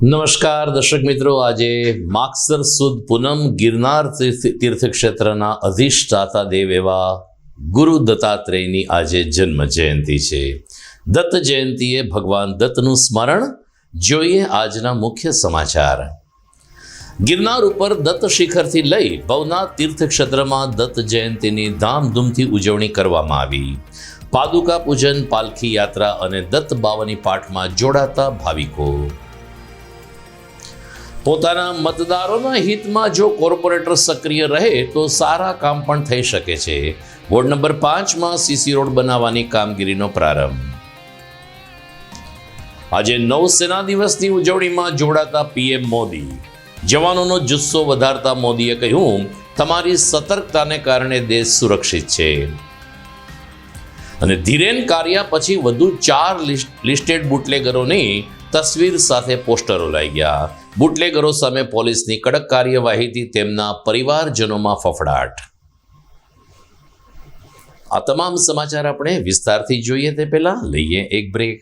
નમસ્કાર દર્શક મિત્રો, આજે માગસર સુદ પૂનમ ગિરનાર તીર્થક્ષેત્રના અધિષ્ઠાતા દેવ એવા ગુરુ દત્તાત્રેયની આજે જન્મ જયંતિ છે. દત્ત જયંતિએ ભગવાન દત્તનું સ્મરણ. જોઈએ આજના મુખ્ય સમાચાર. ગિરનાર ઉપર દત્ત શિખરથી લઈ ભવનાથ તીર્થક્ષેત્રમાં દત્ત જયંતિની ધામધૂમથી ઉજવણી કરવામાં આવી. પાદુકા પૂજન, પાલખી યાત્રા અને દત્ત બાવની પાઠમાં જોડાતા ભાવિકો. પોતાના મતદારોના હિતમાં જો કોર્પોરેટર સક્રિય રહે તો સારા કામ પણ થઈ શકે છે. વોર્ડ નંબર 5માં સીસી રોડ બનાવવાની કામગીરીનો પ્રારંભ. આજે નૌસેના દિવસની ઉજવણીમાં જોડાતા પીએમ મોદી. જવાનોનો જુસ્સો વધારતા મોદીએ કહ્યું, તમારી સતર્કતાને કારણે દેશ સુરક્ષિત છે. અને ધીરેન કારિયા પછી વધુ 4 લિસ્ટેડ બુટલેગરોની તસવીર સાથે પોસ્ટરો લાગ્યા. બુટલેગરો સામે પોલીસની કડક કાર્યવાહીથી તેમના પરિવારજનોમાં ફફડાટ. આ તમામ સમાચાર આપણે વિસ્તારથી જોઈએ તે પહેલા લઈએ એક બ્રેક.